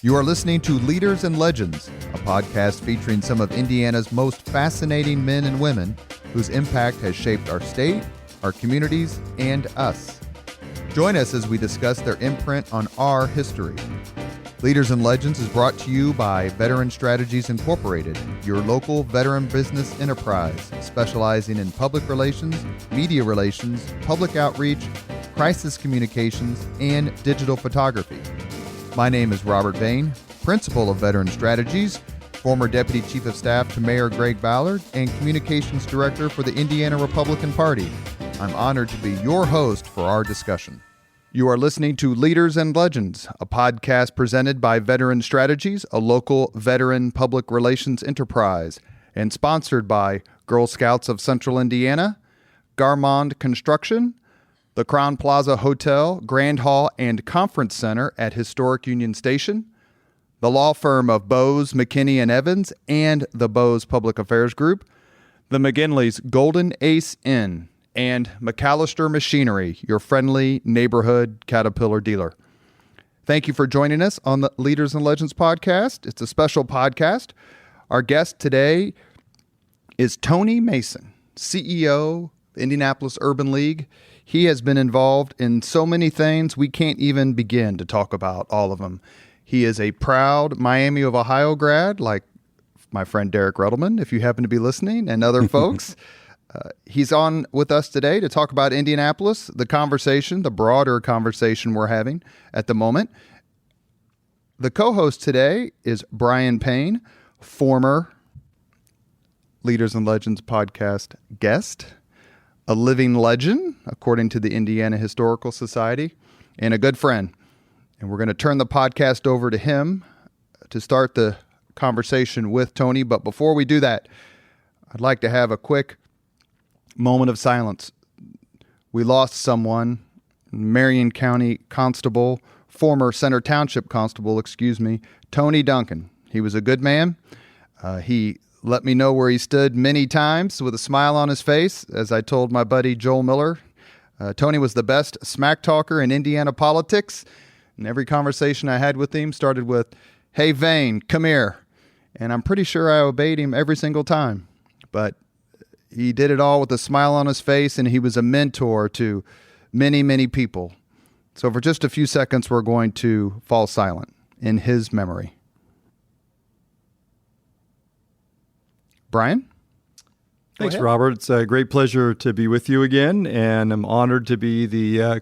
You are listening to Leaders and Legends, a podcast featuring some of Indiana's most fascinating men and women whose impact has shaped our state, our communities, and us. Join us as we discuss their imprint on our history. Leaders and Legends is brought to you by Veteran Strategies Incorporated, your local veteran business enterprise specializing in public relations, media relations, public outreach, crisis communications, and digital photography. My name is Robert Payne, Principal of Veteran Strategies, former Deputy Chief of Staff to Mayor Greg Ballard, and Communications Director for the Indiana Republican Party. I'm honored to be your host for our discussion. You are listening to Leaders and Legends, a podcast presented by Veteran Strategies, a local veteran public relations enterprise, and sponsored by Girl Scouts of Central Indiana, Garmond Construction, the Crown Plaza Hotel, Grand Hall, and Conference Center at Historic Union Station, the law firm of Bose, McKinney & Evans, and the Bose Public Affairs Group, the McGinley's Golden Ace Inn, and McAllister Machinery, your friendly neighborhood Caterpillar dealer. Thank you for joining us on the Leaders and Legends podcast. It's a special podcast. Our guest today is Tony Mason, CEO, Indianapolis Urban League. He has been involved in so many things, we can't even begin to talk about all of them. He is a proud Miami of Ohio grad, like my friend Derek Ruddleman, if you happen to be listening, and other folks. He's on with us today to talk about Indianapolis, the broader conversation we're having at the moment. The co-host today is Brian Payne, former Leaders and Legends podcast guest, a living legend, according to the Indiana Historical Society, and a good friend. And we're going to turn the podcast over to him to start the conversation with Tony. But before we do that, I'd like to have a quick moment of silence. We lost someone, Marion County Constable, former Center Township Constable, Tony Duncan. He was a good man. He let me know where he stood many times with a smile on his face, as I told my buddy Joel Miller. Tony was the best smack talker in Indiana politics, and every conversation I had with him started with, "Hey, Vane, come here." And I'm pretty sure I obeyed him every single time. But he did it all with a smile on his face, and he was a mentor to many, many people. So for just a few seconds, we're going to fall silent in his memory. Brian? Thanks, Robert. It's a great pleasure to be with you again, and I'm honored to be the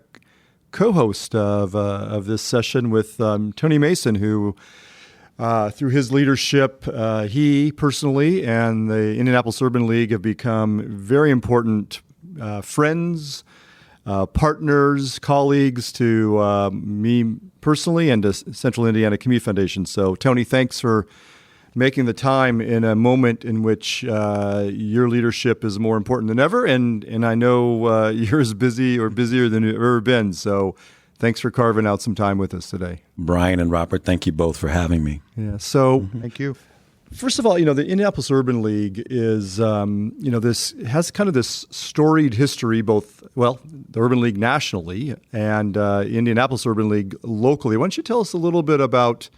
co-host of this session with Tony Mason, who, through his leadership, he personally and the Indianapolis Urban League have become very important friends, partners, colleagues to me personally and to Central Indiana Community Foundation. So, Tony, thanks for making the time in a moment in which your leadership is more important than ever, and I know you're as busy or busier than you've ever been. So thanks for carving out some time with us today. Brian and Robert, thank you both for having me. Yeah. So Thank you. First of all, the Indianapolis Urban League is, this has kind of this storied history, both, the Urban League nationally and Indianapolis Urban League locally. Why don't you tell us a little bit about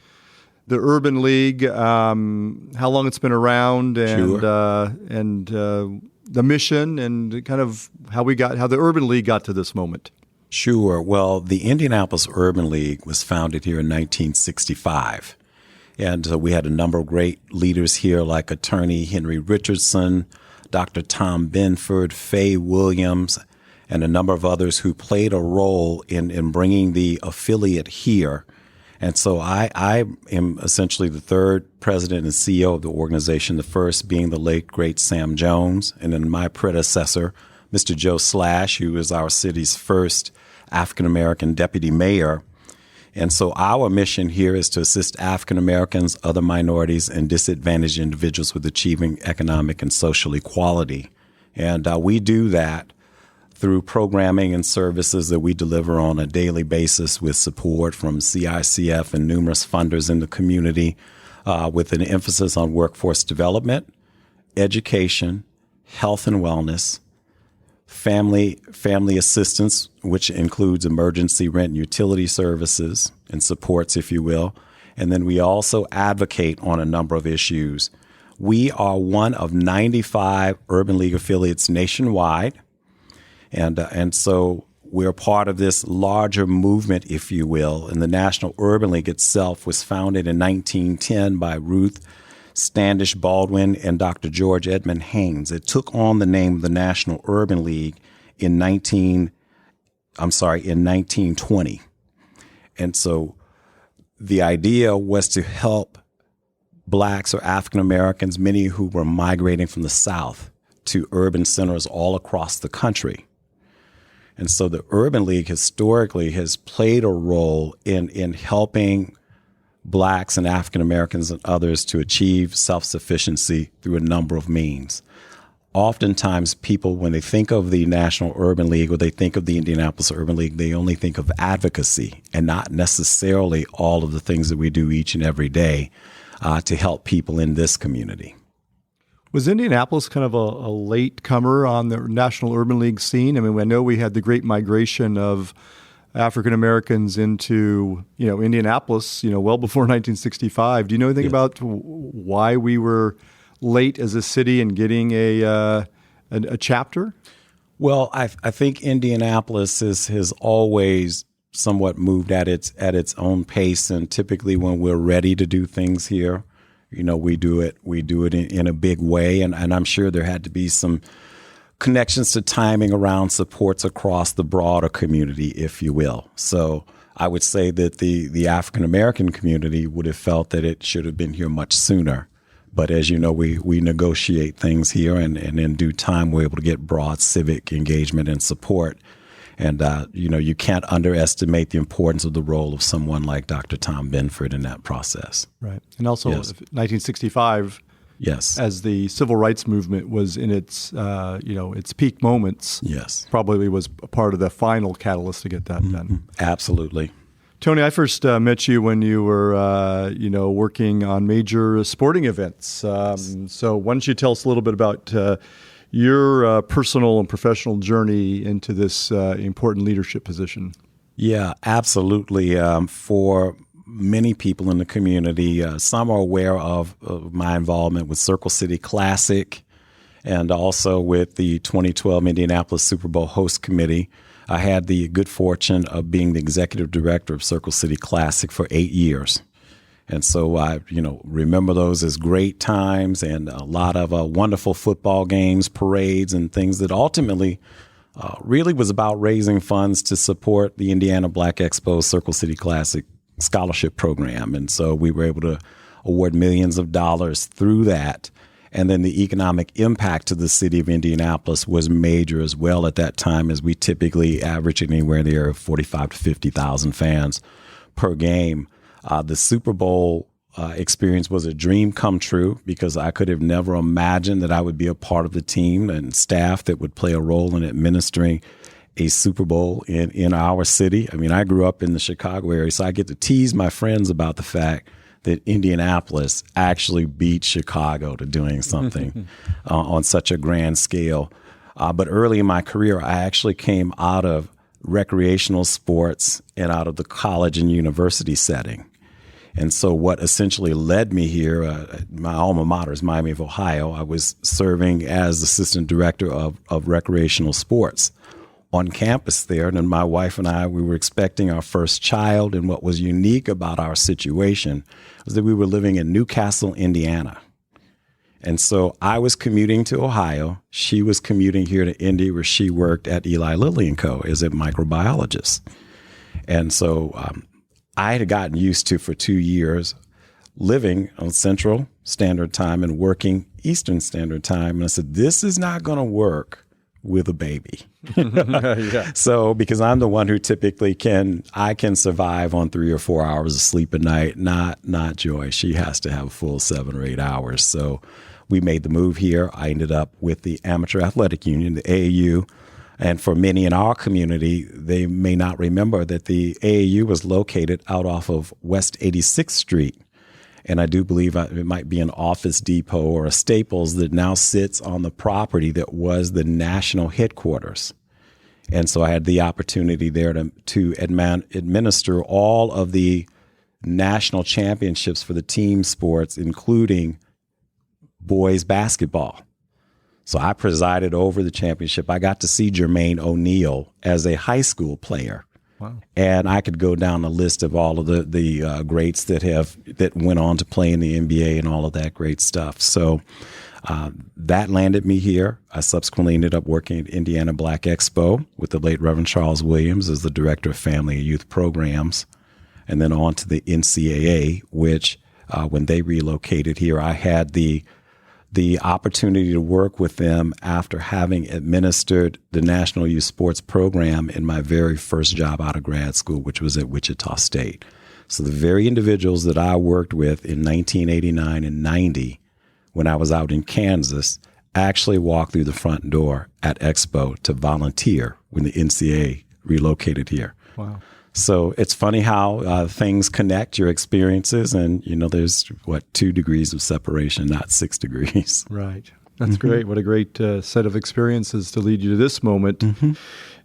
the Urban League, how long it's been around, and Sure. The mission, and kind of how the Urban League got to this moment. Sure. Well, the Indianapolis Urban League was founded here in 1965. And we had a number of great leaders here, like Attorney Henry Richardson, Dr. Tom Benford, Faye Williams, and a number of others who played a role in bringing the affiliate here. And so I am essentially the third president and CEO of the organization, the first being the late, great Sam Jones, and then my predecessor, Mr. Joe Slash, who was our city's first African-American deputy mayor. And so our mission here is to assist African-Americans, other minorities, and disadvantaged individuals with achieving economic and social equality. And we do that through programming and services that we deliver on a daily basis with support from CICF and numerous funders in the community, with an emphasis on workforce development, education, health and wellness, family assistance, which includes emergency rent and utility services and supports, if you will, And then we also advocate on a number of issues. We are one of 95 Urban League affiliates nationwide. And so we're part of this larger movement, if you will. And the National Urban League itself was founded in 1910 by Ruth Standish Baldwin and Dr. George Edmund Haynes. It took on the name of the National Urban League in 1920. And so the idea was to help blacks or African Americans, many who were migrating from the South to urban centers all across the country. And so the Urban League historically has played a role in helping blacks and African Americans and others to achieve self-sufficiency through a number of means. Oftentimes people, when they think of the National Urban League or they think of the Indianapolis Urban League, they only think of advocacy and not necessarily all of the things that we do each and every day to help people in this community. Was Indianapolis kind of a late comer on the National Urban League scene? I mean, I know we had the great migration of African Americans into, Indianapolis, well before 1965. Do you know anything about why we were late as a city in getting a chapter? Well, I think Indianapolis has always somewhat moved at its own pace, and typically when we're ready to do things here, we do it in a big way, and I'm sure there had to be some connections to timing around supports across the broader community, if you will. So I would say that the African American community would have felt that it should have been here much sooner. But as you know, we negotiate things here, and in due time, we're able to get broad civic engagement and support. And, you can't underestimate the importance of the role of someone like Dr. Tom Benford in that process. Right. And also 1965, yes, as the civil rights movement was in its, its peak moments, yes, probably was a part of the final catalyst to get that done. Absolutely. Tony, I first met you when you were, working on major sporting events. So why don't you tell us a little bit about your personal and professional journey into this important leadership position? Yeah, absolutely. For many people in the community, some are aware of my involvement with Circle City Classic and also with the 2012 Indianapolis Super Bowl host committee. I had the good fortune of being the executive director of Circle City Classic for 8 years. And so I, remember those as great times and a lot of wonderful football games, parades, and things that ultimately really was about raising funds to support the Indiana Black Expo Circle City Classic scholarship program. And so we were able to award millions of dollars through that. And then the economic impact to the city of Indianapolis was major as well at that time, as we typically average anywhere near 45 to 50,000 fans per game. The Super Bowl experience was a dream come true because I could have never imagined that I would be a part of the team and staff that would play a role in administering a Super Bowl in our city. I mean, I grew up in the Chicago area, so I get to tease my friends about the fact that Indianapolis actually beat Chicago to doing something on such a grand scale. But early in my career, I actually came out of recreational sports and out of the college and university setting. And so what essentially led me here, my alma mater is Miami of Ohio. I was serving as assistant director of recreational sports on campus there. And then my wife and I, we were expecting our first child. And what was unique about our situation was that we were living in Newcastle, Indiana. And so I was commuting to Ohio. She was commuting here to Indy, where she worked at Eli Lilly & Co. as a microbiologist. And so I had gotten used to, for 2 years, living on Central Standard Time and working Eastern Standard Time. And I said, this is not going to work with a baby. Yeah. So because I'm the one who typically can survive on 3 or 4 hours of sleep a night, not Joy. She has to have a full 7 or 8 hours. So we made the move here. I ended up with the Amateur Athletic Union, the AAU. And for many in our community, they may not remember that the AAU was located out off of West 86th Street. And I do believe it might be an Office Depot or a Staples that now sits on the property that was the national headquarters. And so I had the opportunity there to administer all of the national championships for the team sports, including boys basketball. So I presided over the championship. I got to see Jermaine O'Neal as a high school player. Wow. And I could go down the list of all of the greats that went on to play in the NBA and all of that great stuff. So that landed me here. I subsequently ended up working at Indiana Black Expo with the late Reverend Charles Williams as the Director of Family and Youth Programs, and then on to the NCAA, which when they relocated here, I had the opportunity to work with them after having administered the National Youth Sports Program in my very first job out of grad school, which was at Wichita State. So the very individuals that I worked with in 1989 and 90, when I was out in Kansas, actually walked through the front door at Expo to volunteer when the NCAA relocated here. Wow. So it's funny how things connect, your experiences, and, there's, 2 degrees of separation, not 6 degrees. Right. That's great. What a great set of experiences to lead you to this moment.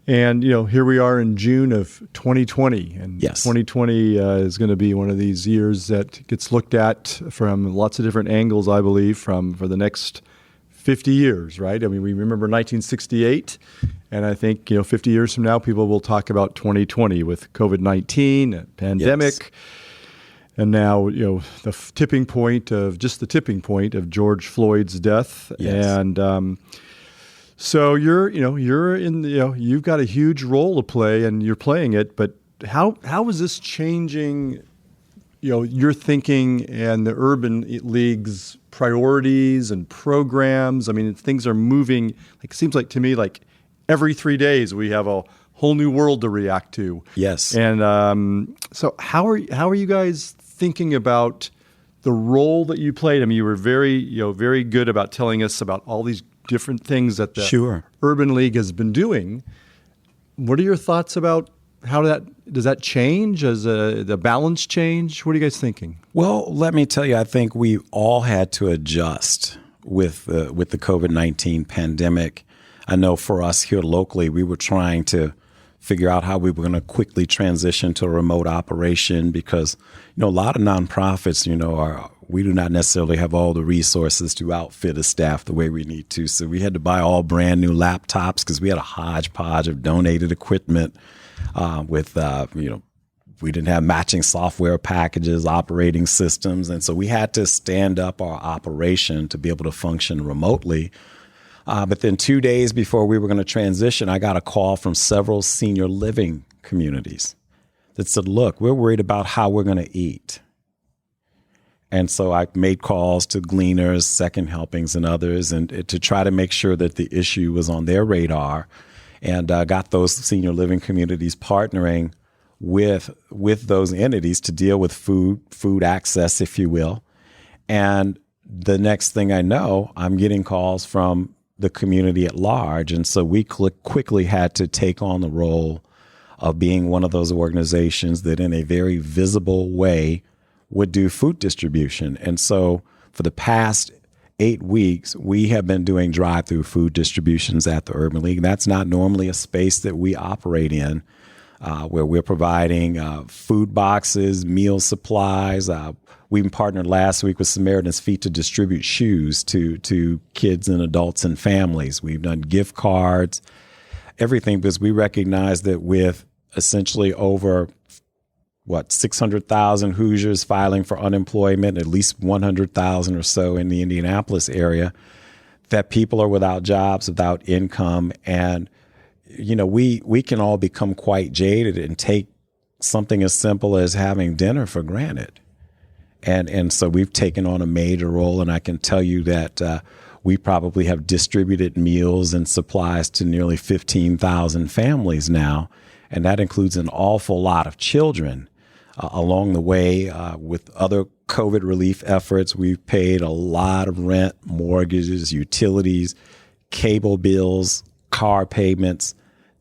And, here we are in June of 2020. And Yes. 2020 is going to be one of these years that gets looked at from lots of different angles, I believe, for the next 50 years, right? I mean, we remember 1968, and I think, 50 years from now, people will talk about 2020 with COVID-19, pandemic, Yes. and now, the tipping point of George Floyd's death. Yes. And so you're in, you've got a huge role to play, and you're playing it, but how is this changing, your thinking and the Urban League's priorities and programs? I mean, things are moving. It seems like to me, like every 3 days we have a whole new world to react to. Yes. And so how are you guys thinking about the role that you played? I mean, you were very good about telling us about all these different things that the Urban League has been doing. What are your thoughts about how does that change? Does the balance change? What are you guys thinking? Well, let me tell you, I think we all had to adjust with the COVID-19 pandemic. I know for us here locally, we were trying to figure out how we were going to quickly transition to a remote operation because, a lot of nonprofits, we do not necessarily have all the resources to outfit a staff the way we need to. So we had to buy all brand new laptops because we had a hodgepodge of donated equipment we didn't have matching software packages, operating systems. And so we had to stand up our operation to be able to function remotely. But then 2 days before we were going to transition, I got a call from several senior living communities that said, look, we're worried about how we're going to eat. And so I made calls to Gleaners, Second Helpings, and others, and to try to make sure that the issue was on their radar, and got those senior living communities partnering with those entities to deal with food access, if you will. And the next thing I know, I'm getting calls from the community at large. And so we quickly had to take on the role of being one of those organizations that in a very visible way would do food distribution. And so for the past 8 weeks, we have been doing drive-through food distributions at the Urban League. That's not normally a space that we operate in, where we're providing food boxes, meal supplies. We partnered last week with Samaritan's Feet to distribute shoes to kids and adults and families. We've done gift cards, everything, because we recognize that with essentially over 600,000 Hoosiers filing for unemployment, at least 100,000 or so in the Indianapolis area, that people are without jobs, without income. And, we can all become quite jaded and take something as simple as having dinner for granted. And so we've taken on a major role. And I can tell you that we probably have distributed meals and supplies to nearly 15,000 families now. And that includes an awful lot of children. Along the way, with other COVID relief efforts, we've paid a lot of rent, mortgages, utilities, cable bills, car payments,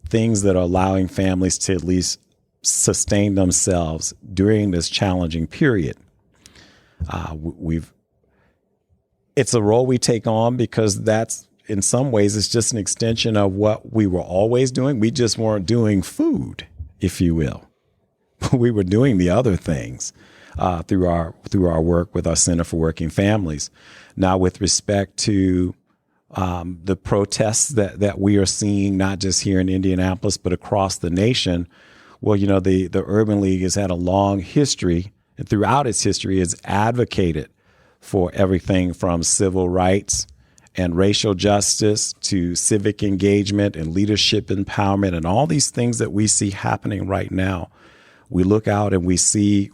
things that are allowing families to at least sustain themselves during this challenging period. It's a role we take on because that's, in some ways, it's just an extension of what we were always doing. We just weren't doing food, if you will. We were doing the other things. through our work with our Center for Working Families. Now, with respect to the protests that we are seeing, not just here in Indianapolis, but across the nation, well, the Urban League has had a long history, and throughout its history has advocated for everything from civil rights and racial justice to civic engagement and leadership empowerment and all these things that we see happening right now. We look out and we see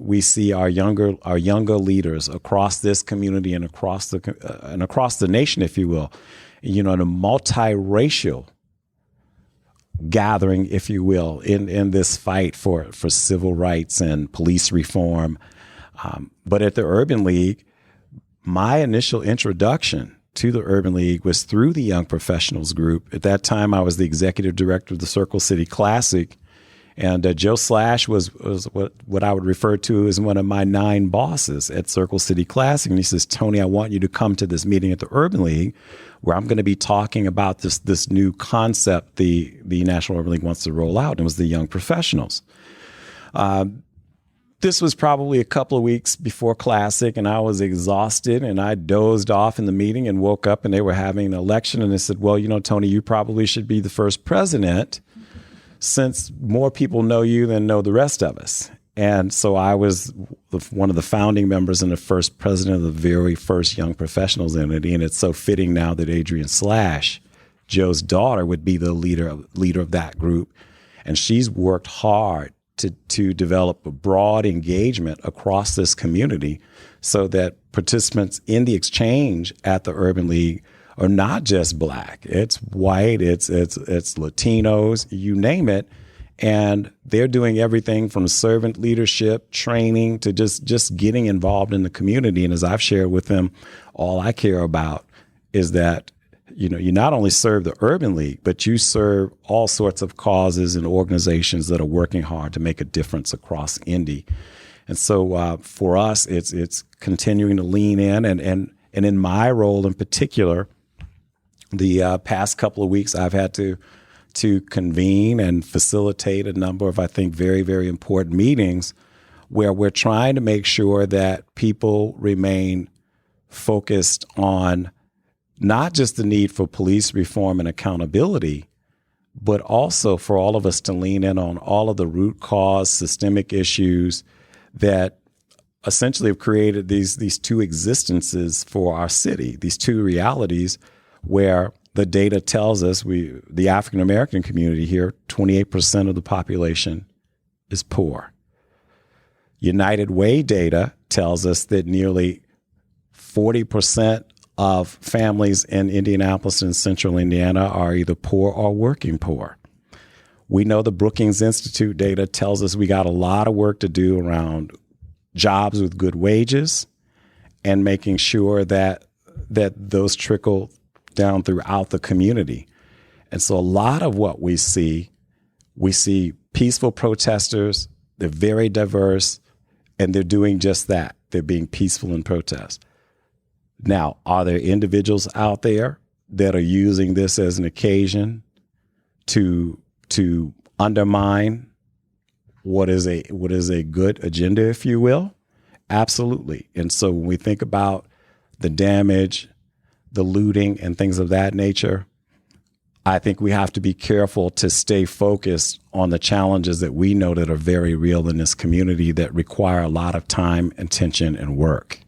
our younger leaders across this community and across the nation, if you will, in a multiracial gathering, if you will, in this fight for civil rights and police reform. But at the Urban League, my initial introduction to the Urban League was through the Young Professionals Group. At that time, I was the executive director of the Circle City Classic, and Joe Slash was what I would refer to as one of my 9 bosses at Circle City Classic. And he says, "Tony, I want you to come to this meeting at the Urban League where I'm going to be talking about this new concept the National Urban League wants to roll out." And it was the Young Professionals. This was probably a couple of weeks before Classic, and I was exhausted, and I dozed off in the meeting and woke up, and they were having an election, and they said, "Well, Tony, you probably should be the first president since more people know you than know the rest of us." And so I was one of the founding members and the first president of the very first Young Professionals entity, and it's so fitting now that Adrienne Slash, Joe's daughter, would be the leader of that group, and she's worked hard to develop a broad engagement across this community so that participants in the exchange at the Urban League are not just Black. It's white, it's Latinos, you name it. And they're doing everything from servant leadership, training, to just getting involved in the community. And as I've shared with them, all I care about is that you not only serve the Urban League, but you serve all sorts of causes and organizations that are working hard to make a difference across Indy. And so for us, it's continuing to lean in. And in my role in particular, the past couple of weeks, I've had to convene and facilitate a number of, I think, very, very important meetings where we're trying to make sure that people remain focused on not just the need for police reform and accountability, but also for all of us to lean in on all of the root cause systemic issues that essentially have created these two existences for our city, these two realities where the data tells us the African American community here, 28% of the population is poor. United Way data tells us that nearly 40% of families in Indianapolis and central Indiana are either poor or working poor. We know the Brookings Institute data tells us we got a lot of work to do around jobs with good wages and making sure that those trickle down throughout the community. And so a lot of what we see peaceful protesters, they're very diverse, and they're doing just that. They're being peaceful in protest. Now, are there individuals out there that are using this as an occasion to undermine what is a good agenda, if you will? Absolutely. And so when we think about the damage, the looting, and things of that nature, I think we have to be careful to stay focused on the challenges that we know that are very real in this community that require a lot of time, attention, and work.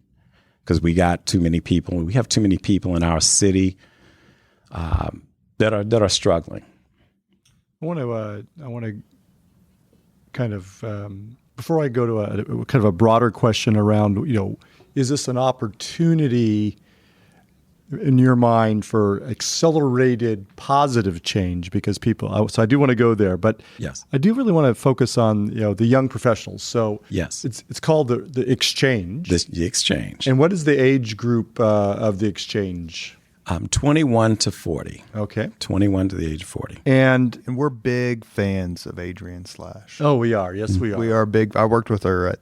Because we have too many people in our city that are struggling. I want to kind of before I go to a kind of a broader question around, is this an opportunity in your mind for accelerated positive change? Because so I do want to go there, but yes, I do really want to focus on the young professionals. So yes, it's called the exchange. The exchange. And what is the age group of the exchange? 21 to 40. Okay, 21 to the age of 40. And we're big fans of Adrienne Slash. Oh, we are. Yes, we are. We are big. I worked with her at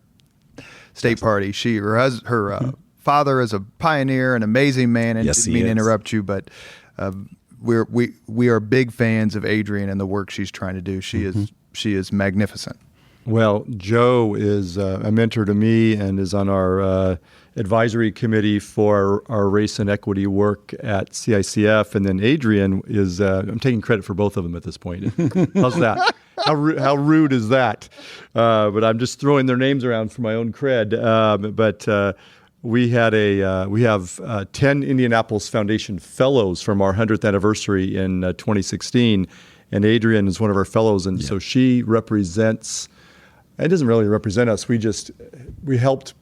State Party. Her father is a pioneer, an amazing man, and yes, didn't mean to interrupt you, but we are big fans of Adrienne and the work she's trying to do. She is magnificent. Well, Joe is a mentor to me and is on our advisory committee for our race and equity work at CICF. And then Adrian is, I'm taking credit for both of them at this point. How's that? How rude is that? But I'm just throwing their names around for my own cred. We have 10 Indianapolis Foundation Fellows from our 100th anniversary in 2016. And Adrian is one of our fellows. And so she represents, it doesn't really represent us. We helped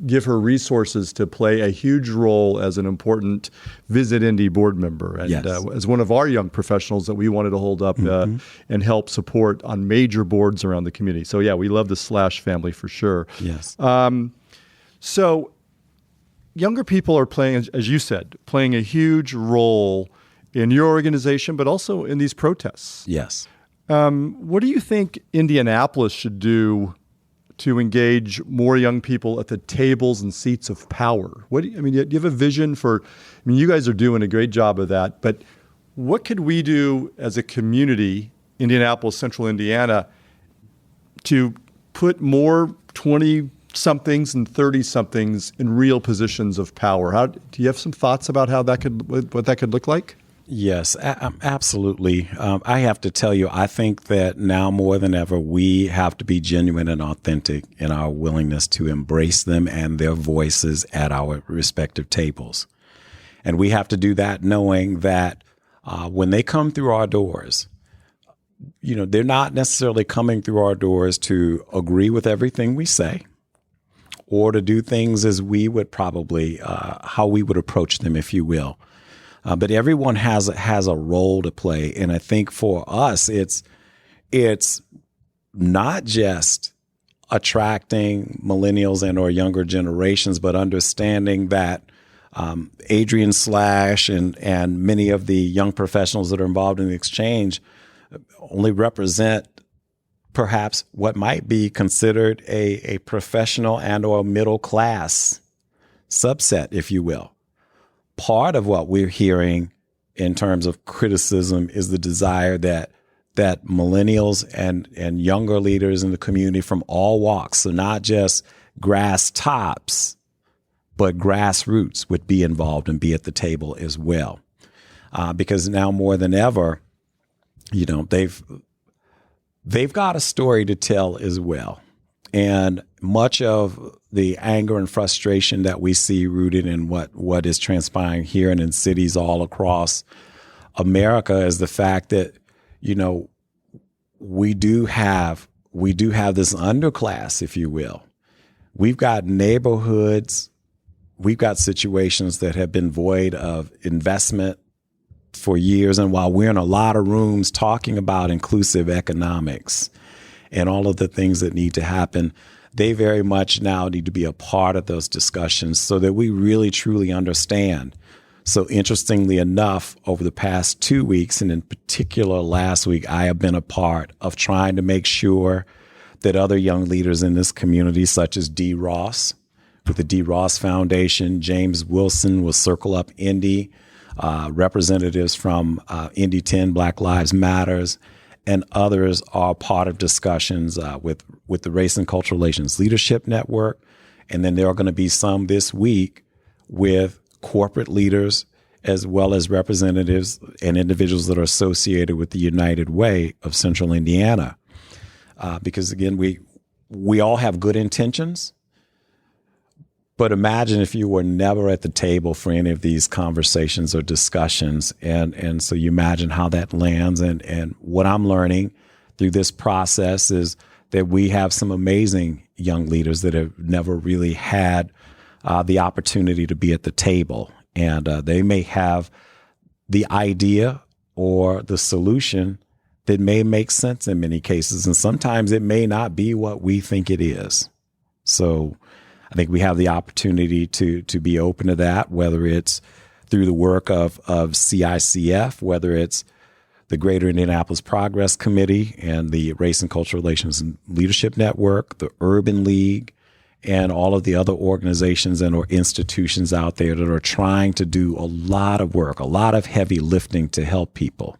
give her resources to play a huge role as an important Visit Indy board member. And as one of our young professionals that we wanted to hold up and help support on major boards around the community. So yeah, we love the Slash family for sure. Yes. So younger people are playing, as you said, playing a huge role in your organization, but also in these protests. Yes. What do you think Indianapolis should do to engage more young people at the tables and seats of power? Do you have a vision for, you guys are doing a great job of that, but what could we do as a community, Indianapolis, Central Indiana, to put more 20-somethings and 30-somethings in real positions of power? Do you have some thoughts about what that could look like? Yes, absolutely. I have to tell you, I think that now more than ever, we have to be genuine and authentic in our willingness to embrace them and their voices at our respective tables. And we have to do that knowing that when they come through our doors, they're not necessarily coming through our doors to agree with everything we say or to do things as we would probably, how we would approach them, if you will. But everyone has a role to play, and I think for us, it's not just attracting millennials and or younger generations, but understanding that Adrian Slash and many of the young professionals that are involved in the exchange only represent perhaps what might be considered a professional and or middle class subset, if you will. Part of what we're hearing in terms of criticism is the desire that millennials and younger leaders in the community from all walks, so not just grass tops, but grassroots, would be involved and be at the table as well. Because now more than ever, they've got a story to tell as well. And much of the anger and frustration that we see rooted in what is transpiring here and in cities all across America is the fact that, we do have this underclass, if you will. We've got neighborhoods, we've got situations that have been void of investment for years. And while we're in a lot of rooms talking about inclusive economics and all of the things that need to happen, they very much now need to be a part of those discussions so that we really, truly understand. So interestingly enough, over the past 2 weeks, and in particular last week, I have been a part of trying to make sure that other young leaders in this community, such as D. Ross, with the D. Ross Foundation, James Wilson with Circle Up Indy, representatives from Indy 10, Black Lives Matters, and others are part of discussions with the Race and Cultural Relations Leadership Network. And then there are going to be some this week with corporate leaders as well as representatives and individuals that are associated with the United Way of Central Indiana. Because again, we all have good intentions, but imagine if you were never at the table for any of these conversations or discussions. And so you imagine how that lands. And what I'm learning through this process is that we have some amazing young leaders that have never really had the opportunity to be at the table. And they may have the idea or the solution that may make sense in many cases. And sometimes it may not be what we think it is. So I think we have the opportunity to be open to that, whether it's through the work of CICF, whether it's the Greater Indianapolis Progress Committee and the Race and Cultural Relations and Leadership Network, the Urban League, and all of the other organizations and or institutions out there that are trying to do a lot of work, a lot of heavy lifting to help people.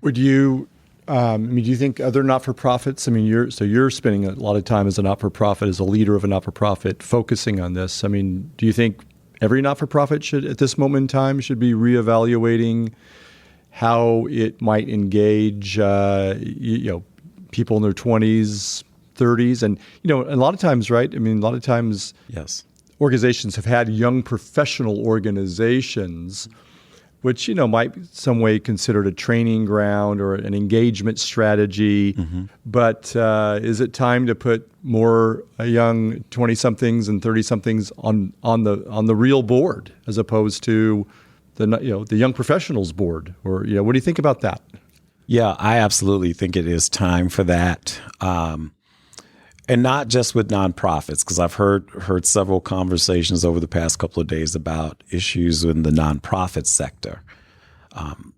Would you do you think other not-for-profits? You're spending a lot of time as a not-for-profit, as a leader of a not-for-profit, focusing on this. Do you think every not-for-profit should, at this moment in time, should be reevaluating how it might engage, people in their 20s, 30s, and a lot of times, right? Yes, organizations have had young professional organizations, which, might some way considered a training ground or an engagement strategy. Mm-hmm. But is it time to put more young 20-somethings and 30-somethings on the real board as opposed to the young professionals board? Or what do you think about that? Yeah, I absolutely think it is time for that. And not just with nonprofits, because I've heard several conversations over the past couple of days about issues in the nonprofit sector.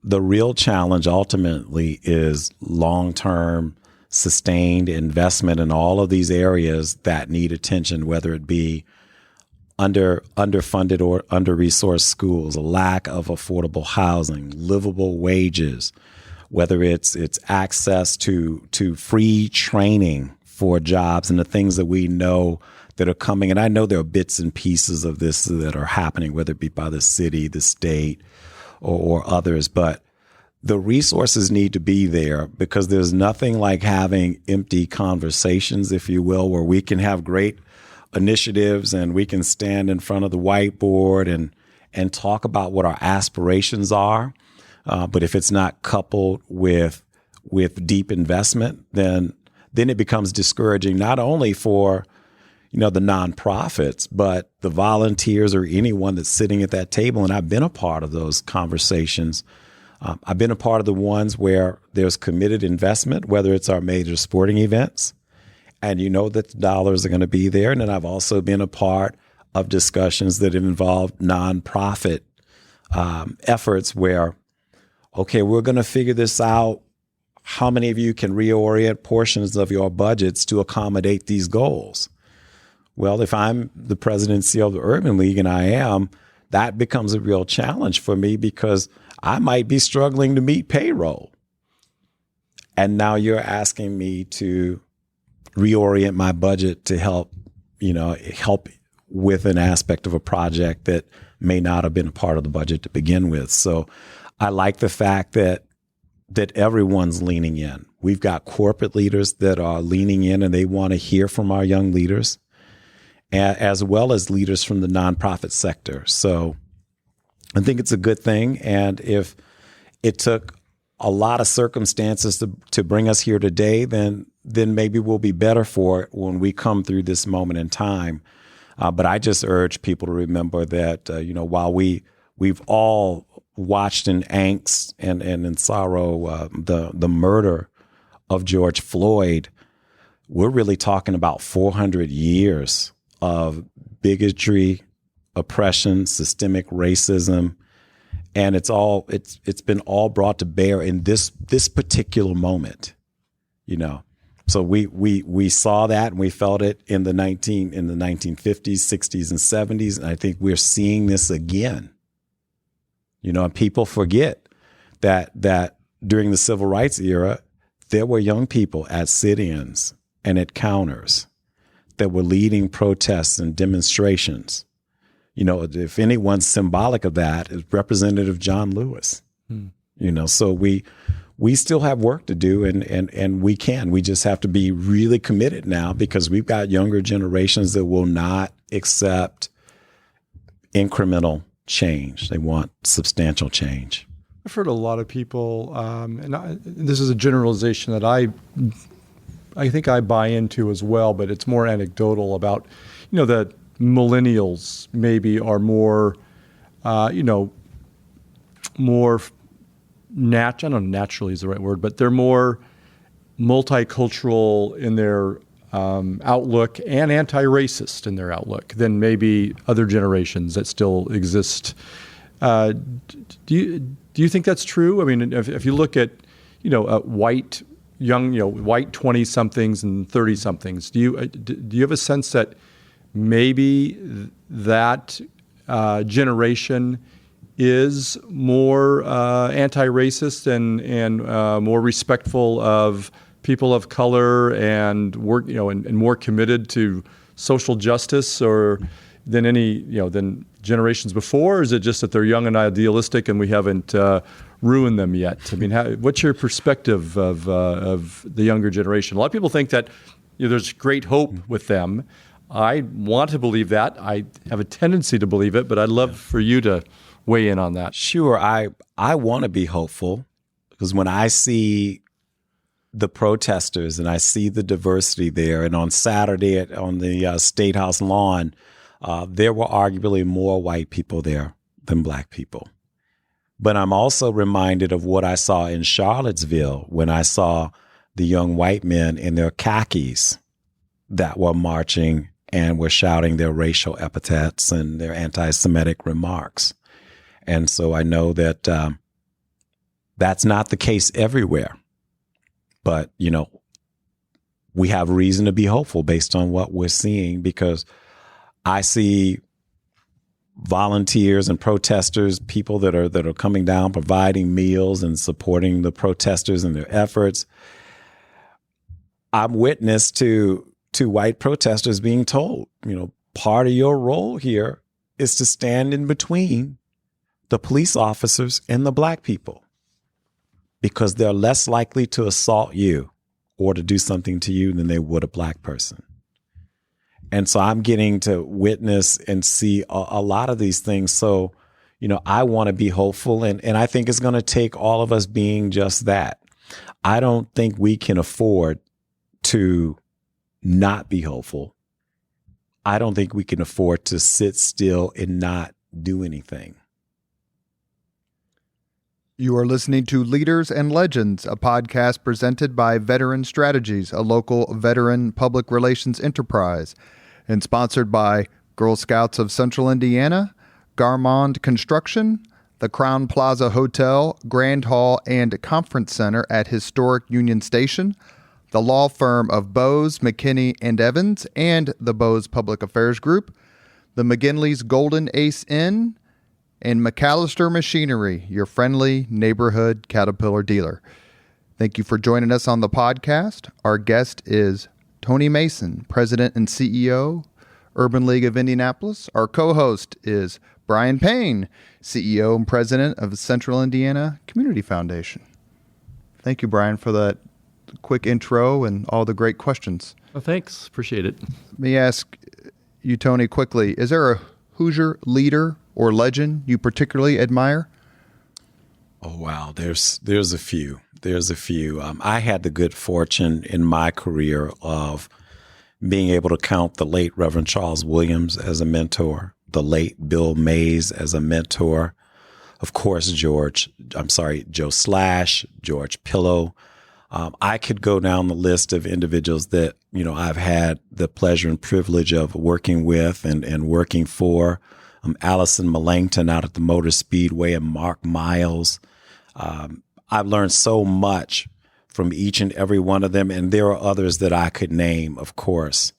The real challenge ultimately is long-term, sustained investment in all of these areas that need attention, whether it be underfunded or under-resourced schools, a lack of affordable housing, livable wages, whether it's access to free training for jobs and the things that we know that are coming. And I know there are bits and pieces of this that are happening, whether it be by the city, the state, or others. But the resources need to be there, because there's nothing like having empty conversations, if you will, where we can have great initiatives and we can stand in front of the whiteboard and talk about what our aspirations are. But if it's not coupled with deep investment, then it becomes discouraging, not only for, the nonprofits, but the volunteers or anyone that's sitting at that table. And I've been a part of those conversations. I've been a part of the ones where there's committed investment, whether it's our major sporting events, and that the dollars are going to be there. And then I've also been a part of discussions that have involved nonprofit efforts where, okay, we're going to figure this out. How many of you can reorient portions of your budgets to accommodate these goals? Well, if I'm the president and CEO of the Urban League, and I am, that becomes a real challenge for me, because I might be struggling to meet payroll. And now you're asking me to reorient my budget to help with an aspect of a project that may not have been a part of the budget to begin with. So I like the fact that everyone's leaning in. We've got corporate leaders that are leaning in, and they want to hear from our young leaders, as well as leaders from the nonprofit sector. So I think it's a good thing. And if it took a lot of circumstances to bring us here today, then maybe we'll be better for it when we come through this moment in time. But I just urge people to remember that, while we've all watched in angst and in sorrow the murder of George Floyd, we're really talking about 400 years of bigotry, oppression, systemic racism, and it's been all brought to bear in this particular moment, So we saw that, and we felt it in the 1950s, 60s, and 70s, and I think we're seeing this again. And people forget that during the civil rights era, there were young people at sit-ins and at counters that were leading protests and demonstrations. If anyone's symbolic of that, is Representative John Lewis. So we still have work to do, and we can. We just have to be really committed now, because we've got younger generations that will not accept incremental change. They want substantial change. I've heard a lot of people, this is a generalization that I think I buy into as well, but it's more anecdotal about, that millennials maybe are more, more I don't know, naturally is the right word, but they're more multicultural in their outlook and anti-racist in their outlook than maybe other generations that still exist. Do you think that's true? I mean, if you look at, white 20-somethings and 30-somethings, do you have a sense that maybe that generation is more anti-racist and more respectful of people of color and work, and more committed to social justice or than than generations before? Or is it just that they're young and idealistic and we haven't ruined them yet? I mean, what's your perspective of the younger generation? A lot of people think that there's great hope with them. I want to believe that. I have a tendency to believe it, but I'd love for you to weigh in on that. Sure. I want to be hopeful because when I see the protesters and I see the diversity there, and on Saturday on the State House lawn, there were arguably more white people there than black people. But I'm also reminded of what I saw in Charlottesville when I saw the young white men in their khakis that were marching and were shouting their racial epithets and their anti-Semitic remarks. And so I know that that's not the case everywhere. But, we have reason to be hopeful based on what we're seeing, because I see volunteers and protesters, people that are coming down, providing meals and supporting the protesters in their efforts. I'm witness to white protesters being told, part of your role here is to stand in between the police officers and the black people, because they're less likely to assault you or to do something to you than they would a black person. And so I'm getting to witness and see a lot of these things. So, I want to be hopeful, and I think it's going to take all of us being just that. I don't think we can afford to not be hopeful. I don't think we can afford to sit still and not do anything. You are listening to Leaders and Legends, a podcast presented by Veteran Strategies, a local veteran public relations enterprise, and sponsored by Girl Scouts of Central Indiana, Garmond Construction, the Crown Plaza Hotel, Grand Hall, and Conference Center at Historic Union Station, the law firm of Bose, McKinney, and Evans, and the Bose Public Affairs Group, the McGinley's Golden Ace Inn, and McAllister Machinery, your friendly neighborhood Caterpillar dealer. Thank you for joining us on the podcast. Our guest is Tony Mason, President and CEO, Urban League of Indianapolis. Our co-host is Brian Payne, CEO and President of the Central Indiana Community Foundation. Thank you, Brian, for that quick intro and all the great questions. Well, thanks. Appreciate it. Let me ask you, Tony, quickly, is there a Hoosier leader or legend you particularly admire? Oh, wow. There's a few. I had the good fortune in my career of being able to count the late Reverend Charles Williams as a mentor, the late Bill Mays as a mentor, of course, Joe Slash, George Pillow. I could go down the list of individuals that, I've had the pleasure and privilege of working with and working for. Allison Millington out at the Motor Speedway and Mark Miles. I've learned so much from each and every one of them, and there are others that I could name, of course.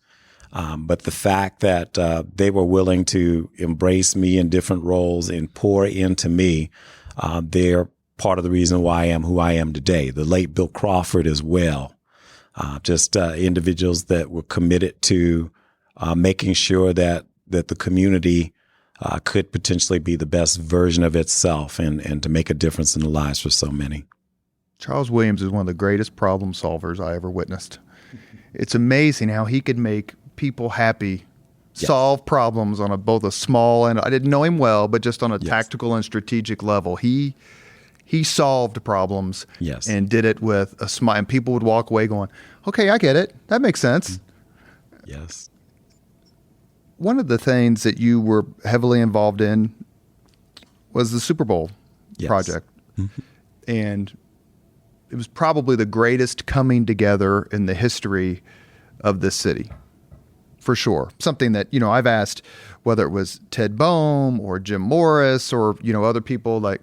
But the fact that they were willing to embrace me in different roles and pour into me, they're part of the reason why I am who I am today. The late Bill Crawford as well. Just individuals that were committed to making sure that the community could potentially be the best version of itself and to make a difference in the lives for so many. Charles Williams is one of the greatest problem solvers I ever witnessed. It's amazing how he could make people happy, yes, solve problems on both a small and, I didn't know him well, but just on a, yes, tactical and strategic level. He solved problems, yes, and did it with a smile. And people would walk away going, okay, I get it. That makes sense. Yes. One of the things that you were heavily involved in was the Super Bowl, yes, project. Mm-hmm. And it was probably the greatest coming together in the history of this city, for sure. Something that, I've asked whether it was Ted Boehm or Jim Morris or, other people, like,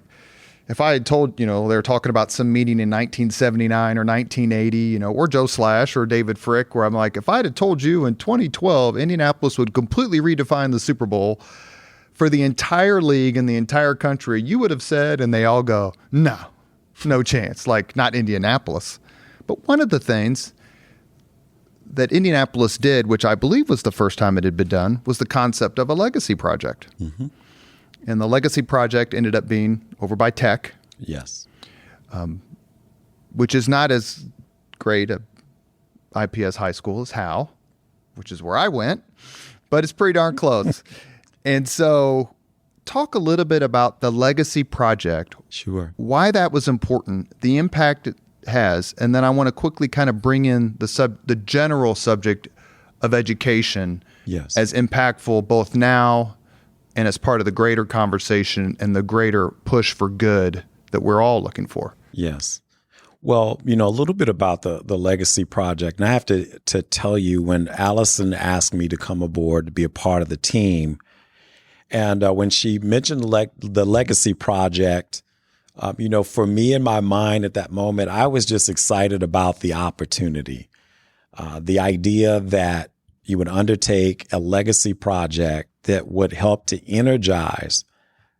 if I had told, they were talking about some meeting in 1979 or 1980, or Joe Slash or David Frick, where I'm like, if I had told you in 2012, Indianapolis would completely redefine the Super Bowl for the entire league and the entire country, you would have said, and they all go, no chance, like not Indianapolis. But one of the things that Indianapolis did, which I believe was the first time it had been done, was the concept of a legacy project. Mm-hmm. And the legacy project ended up being over by Tech. Yes. Which is not as great a IPS high school as Howe, which is where I went, but it's pretty darn close. And so talk a little bit about the legacy project. Sure. Why that was important, the impact it has, and then I want to quickly kind of bring in the general subject of education as impactful both now and as part of the greater conversation and the greater push for good that we're all looking for. Yes. Well, a little bit about the Legacy Project. And I have to tell you, when Allison asked me to come aboard to be a part of the team, and when she mentioned the Legacy Project, for me in my mind at that moment, I was just excited about the opportunity. The idea that you would undertake a legacy project that would help to energize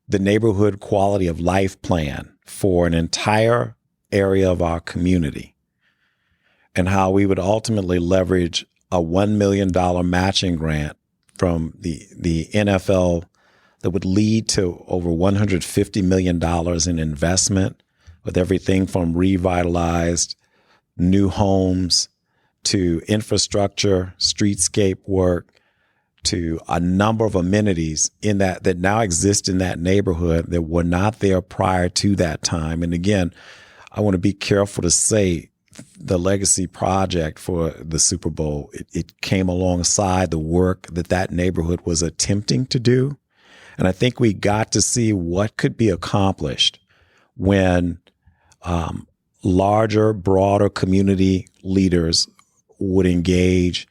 the neighborhood quality of life plan for an entire area of our community, and how we would ultimately leverage a $1 million matching grant from the NFL that would lead to over $150 million in investment, with everything from revitalized new homes to infrastructure, streetscape work, to a number of amenities in that now exist in that neighborhood that were not there prior to that time. And again, I want to be careful to say the legacy project for the Super Bowl, it came alongside the work that neighborhood was attempting to do. And I think we got to see what could be accomplished when larger, broader community leaders would engage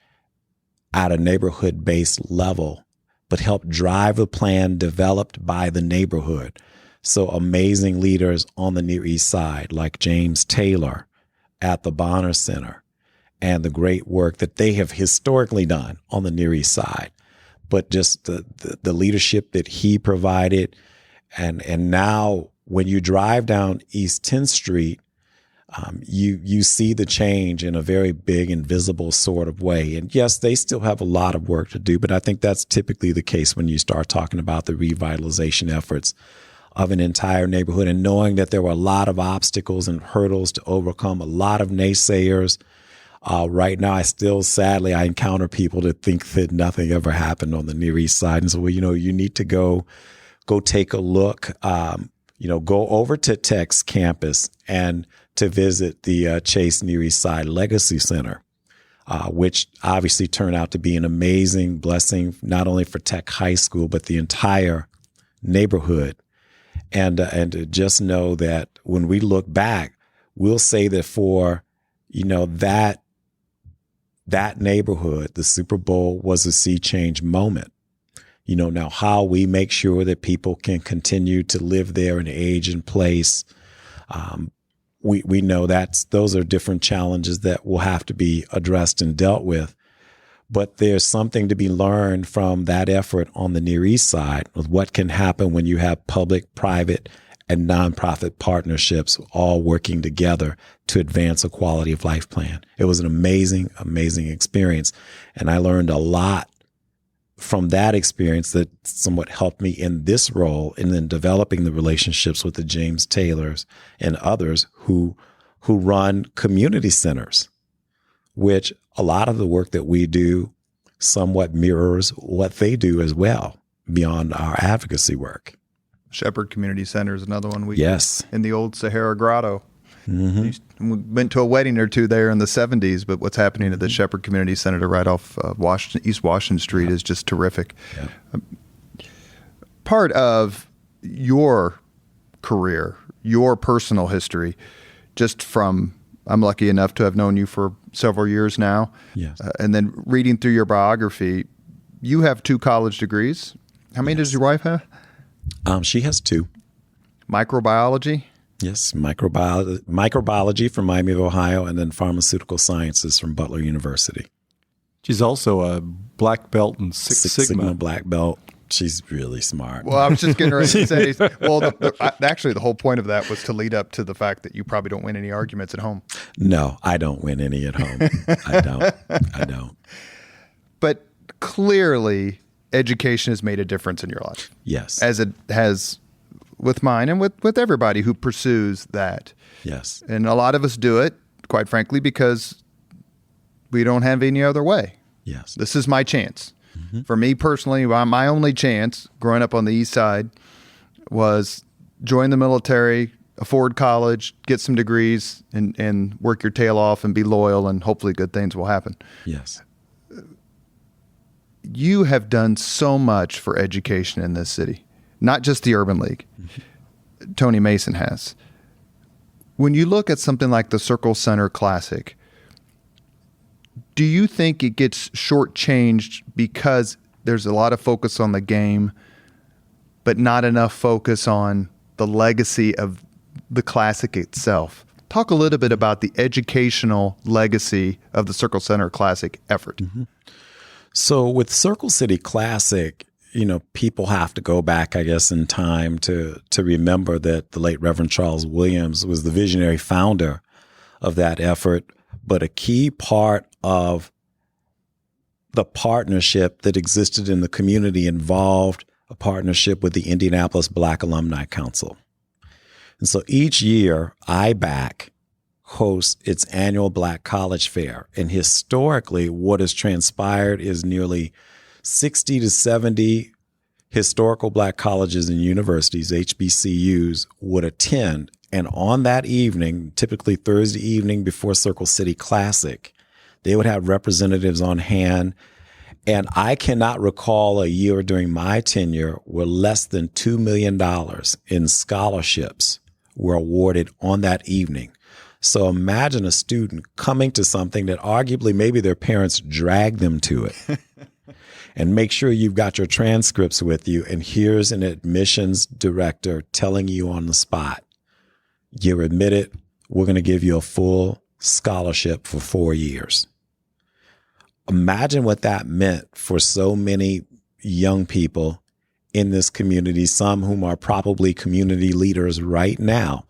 at a neighborhood-based level, but help drive a plan developed by the neighborhood. So amazing leaders on the Near East Side, like James Taylor at the Bonner Center, and the great work that they have historically done on the Near East Side, but just the leadership that he provided. And now when you drive down East 10th Street, you see the change in a very big and visible sort of way. And yes, they still have a lot of work to do, but I think that's typically the case when you start talking about the revitalization efforts of an entire neighborhood, and knowing that there were a lot of obstacles and hurdles to overcome, a lot of naysayers. Right now, sadly, I encounter people that think that nothing ever happened on the Near East Side. And so, you need to go take a look, go over to Tech's campus and to visit the Chase Near East Side Legacy Center, which obviously turned out to be an amazing blessing, not only for Tech High School, but the entire neighborhood. And to just know that when we look back, we'll say that for, that neighborhood, the Super Bowl was a sea change moment. Now how we make sure that people can continue to live there and age in place, we know those are different challenges that will have to be addressed and dealt with. But there's something to be learned from that effort on the Near East Side with what can happen when you have public, private, and nonprofit partnerships all working together to advance a quality of life plan. It was an amazing, amazing experience. And I learned a lot from that experience that somewhat helped me in this role, and then developing the relationships with the James Taylors and others who run community centers, which a lot of the work that we do somewhat mirrors what they do as well, beyond our advocacy work. Shepherd Community Center is another one. In the old Sahara Grotto. Mm-hmm. We went to a wedding or two there in the 70s, but what's happening at the Shepherd Community Center right off East Washington Street is just terrific. Yeah. Part of your career, your personal history, just from, I'm lucky enough to have known you for several years now. Yes. And then reading through your biography, you have 2 college degrees. How many does your wife have? She has 2. Microbiology? Yes, microbiology from Miami of Ohio, and then pharmaceutical sciences from Butler University. She's also a black belt in Six Sigma black belt. She's really smart. Well, I was just getting ready to say, actually, the whole point of that was to lead up to the fact that you probably don't win any arguments at home. No, I don't win any at home. I don't. But clearly, education has made a difference in your life. Yes. As it has with mine and with everybody who pursues that. Yes. And a lot of us do it, quite frankly, because we don't have any other way. Yes. This is my chance. Mm-hmm. For me personally, my only chance growing up on the East Side was join the military, afford college, get some degrees, and work your tail off and be loyal, and hopefully good things will happen. Yes. You have done so much for education in this city, not just the Urban League. Mm-hmm. Tony Mason has. When you look at something like the Circle Center Classic, do you think it gets shortchanged because there's a lot of focus on the game, but not enough focus on the legacy of the Classic itself? Talk a little bit about the educational legacy of the Circle Center Classic effort. Mm-hmm. So with Circle City Classic, people have to go back, I guess, in time to remember that the late Reverend Charles Williams was the visionary founder of that effort. But a key part of the partnership that existed in the community involved a partnership with the Indianapolis Black Alumni Council. And so each year, IBAC hosts its annual Black College Fair. And historically, what has transpired is nearly 60 to 70 historical Black colleges and universities, HBCUs, would attend. And on that evening, typically Thursday evening before Circle City Classic, they would have representatives on hand. And I cannot recall a year during my tenure where less than $2 million in scholarships were awarded on that evening. So imagine a student coming to something that arguably maybe their parents dragged them to it. And make sure you've got your transcripts with you. And here's an admissions director telling you on the spot, you're admitted, we're going to give you a full scholarship for 4 years. Imagine what that meant for so many young people in this community, some whom are probably community leaders right now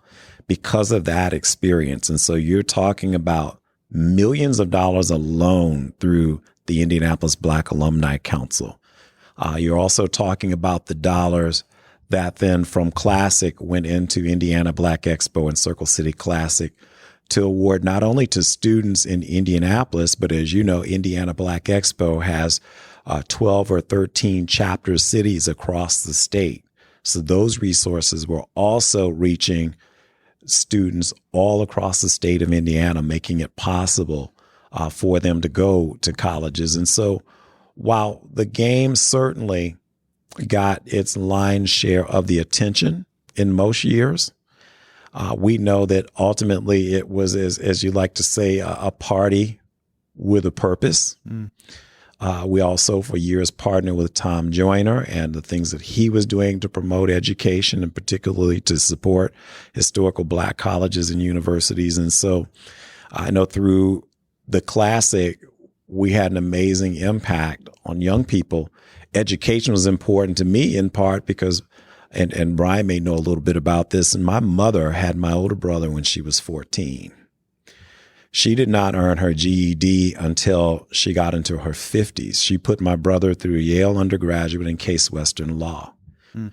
because of that experience. And so you're talking about millions of dollars alone through the Indianapolis Black Alumni Council. You're also talking about the dollars that then from Classic went into Indiana Black Expo and Circle City Classic to award not only to students in Indianapolis, but as you know, Indiana Black Expo has 12 or 13 chapter cities across the state. So those resources were also reaching students all across the state of Indiana, making it possible for them to go to colleges. And so while the game certainly got its lion's share of the attention in most years, we know that ultimately it was, as you like to say, a party with a purpose. Mm. We also, for years, partnered with Tom Joyner and the things that he was doing to promote education and particularly to support historical Black colleges and universities. And so I know through the Classic, we had an amazing impact on young people. Education was important to me in part because, and Brian may know a little bit about this, and my mother had my older brother when she was 14. She did not earn her GED until she got into her 50s. She put my brother through Yale undergraduate and Case Western Law. Mm.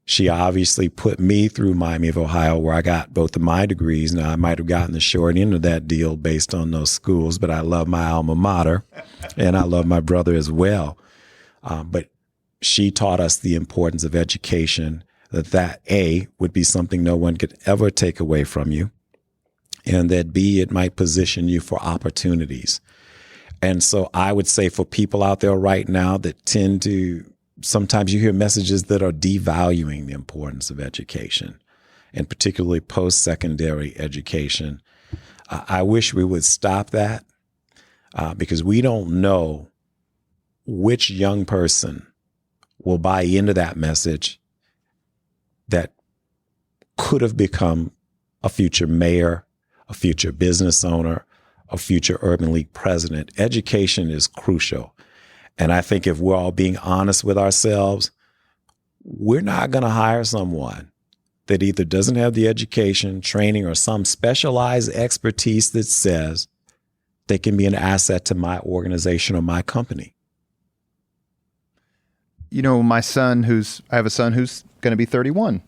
She obviously put me through Miami of Ohio, where I got both of my degrees. Now, I might have gotten the short end of that deal based on those schools, but I love my alma mater, and I love my brother as well. But she taught us the importance of education, that A, would be something no one could ever take away from you, and that B, it might position you for opportunities. And so I would say for people out there right now that tend to, sometimes you hear messages that are devaluing the importance of education, and particularly post-secondary education. I wish we would stop that because we don't know which young person will buy into that message that could have become a future mayor, a future business owner, a future Urban League president. Education is crucial. And I think if we're all being honest with ourselves, we're not going to hire someone that either doesn't have the education, training, or some specialized expertise that says they can be an asset to my organization or my company. You know, I have a son who's going to be 31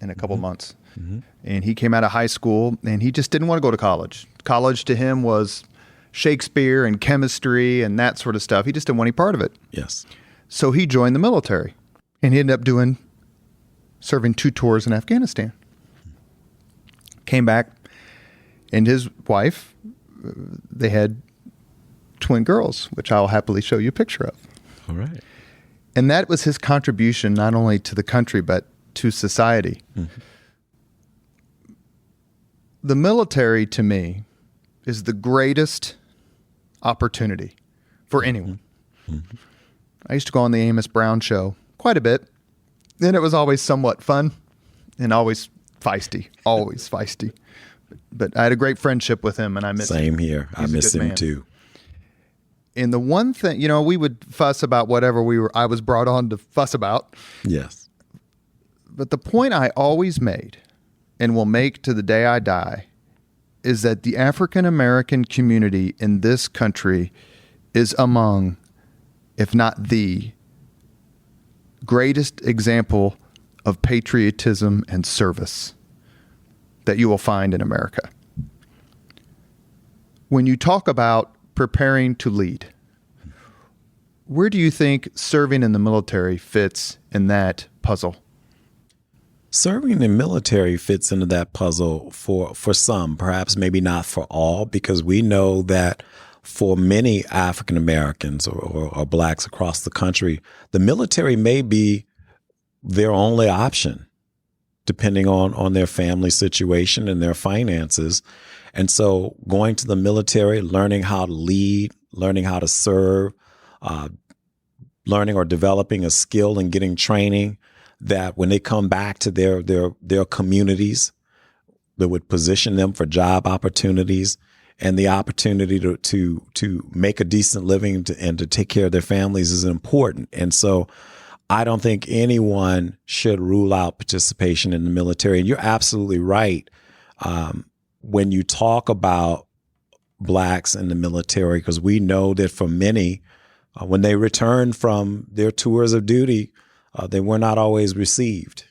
in a couple months. Mm-hmm. And he came out of high school and he just didn't want to go to college. College to him was Shakespeare and chemistry and that sort of stuff. He just didn't want any part of it. Yes. So he joined the military and he ended up serving 2 tours in Afghanistan. Came back and his wife, they had twin girls, which I'll happily show you a picture of. All right. And that was his contribution not only to the country, but to society. Mm-hmm. The military, to me, is the greatest opportunity for anyone. Mm-hmm. I used to go on the Amos Brown show quite a bit, and it was always somewhat fun and always feisty, But I had a great friendship with him, and I miss him. Same here. I miss him too. And the one thing, we would fuss about whatever I was brought on to fuss about. Yes. But the point I always made and will make to the day I die is that the African American community in this country is among, if not the greatest example of patriotism and service that you will find in America. When you talk about preparing to lead, where do you think serving in the military fits in that puzzle? Serving in the military fits into that puzzle for some, perhaps maybe not for all, because we know that for many African Americans or blacks across the country, the military may be their only option, depending on their family situation and their finances. And so going to the military, learning how to lead, learning how to serve, learning or developing a skill and getting training that when they come back to their communities, that would position them for job opportunities and the opportunity to make a decent living and to take care of their families is important. And so I don't think anyone should rule out participation in the military. And you're absolutely right. When you talk about blacks in the military, because we know that for many, when they return from their tours of duty, they were not always received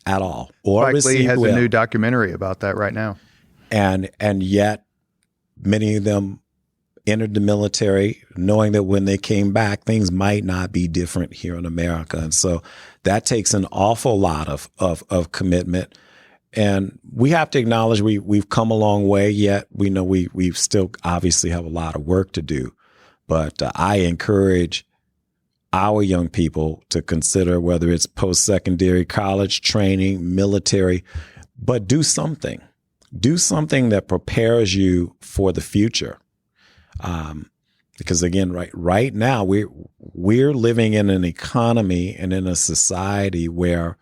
at all. Or Spike Lee has well. A new documentary about that right now. And yet many of them entered the military knowing that when they came back, things might not be different here in America. And so that takes an awful lot of commitment. And we have to acknowledge we've come a long way, yet we know we still obviously have a lot of work to do. But I encourage our young people to consider whether it's post-secondary, college training, military, but do something. Do something that prepares you for the future. Because again, right now we're living in an economy and in a society where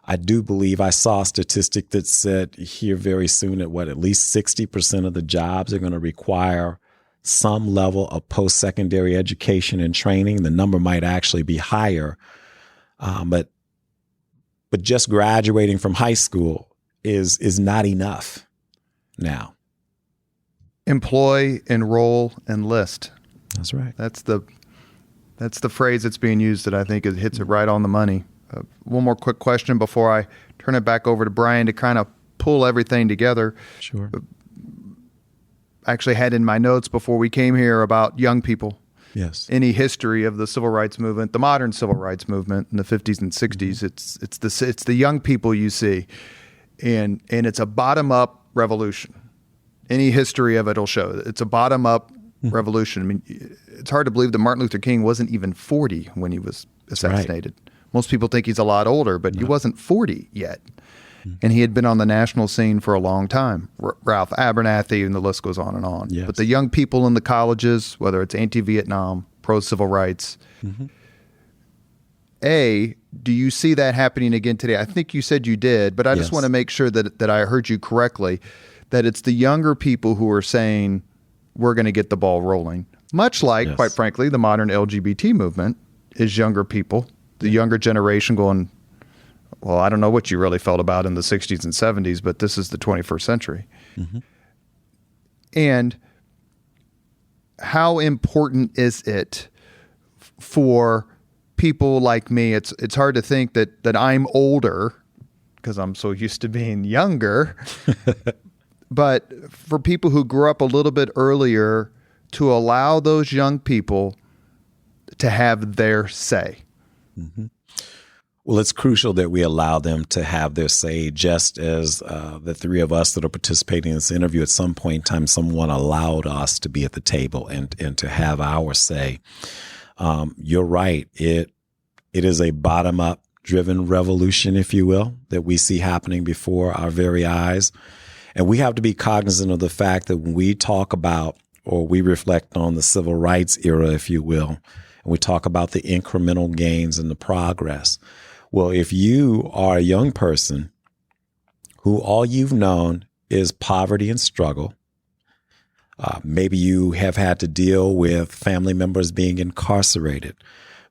I do believe I saw a statistic that said here very soon at least 60% of the jobs are going to require some level of post-secondary education and training. The number might actually be higher. But just graduating from high school is not enough now. Employ, enroll, enlist. That's right. That's the phrase that's being used that I think hits it right on the money. One more quick question before I turn it back over to Brian to kind of pull everything together. Sure. I actually had in my notes before we came here about young people. Yes. Any history of the civil rights movement, the modern civil rights movement in the 50s and 60s, it's the young people you see. And it's a bottom-up revolution. Any history of it will show it's a bottom-up revolution. I mean, it's hard to believe that Martin Luther King wasn't even 40 when he was assassinated. Right. Most people think he's a lot older, but he wasn't 40 yet. And he had been on the national scene for a long time. Ralph Abernathy, and the list goes on and on. Yes. But the young people in the colleges, whether it's anti-Vietnam, pro-civil rights, do you see that happening again today? I think you said you did, but I just want to make sure that I heard you correctly, that it's the younger people who are saying, we're going to get the ball rolling. Much like, quite frankly, the modern LGBT movement is younger people, the younger generation going, well, I don't know what you really felt about in the 60s and 70s, but this is the 21st century. Mm-hmm. And how important is it for people like me? It's hard to think that I'm older because I'm so used to being younger. But for people who grew up a little bit earlier, to allow those young people to have their say. Mm-hmm. Well, it's crucial that we allow them to have their say, just as the three of us that are participating in this interview, at some point in time, someone allowed us to be at the table and to have our say. You're right. It is a bottom-up driven revolution, if you will, that we see happening before our very eyes. And we have to be cognizant of the fact that when we talk about, or we reflect on the civil rights era, if you will, and we talk about the incremental gains and the progress. Well, if you are a young person who all you've known is poverty and struggle, maybe you have had to deal with family members being incarcerated.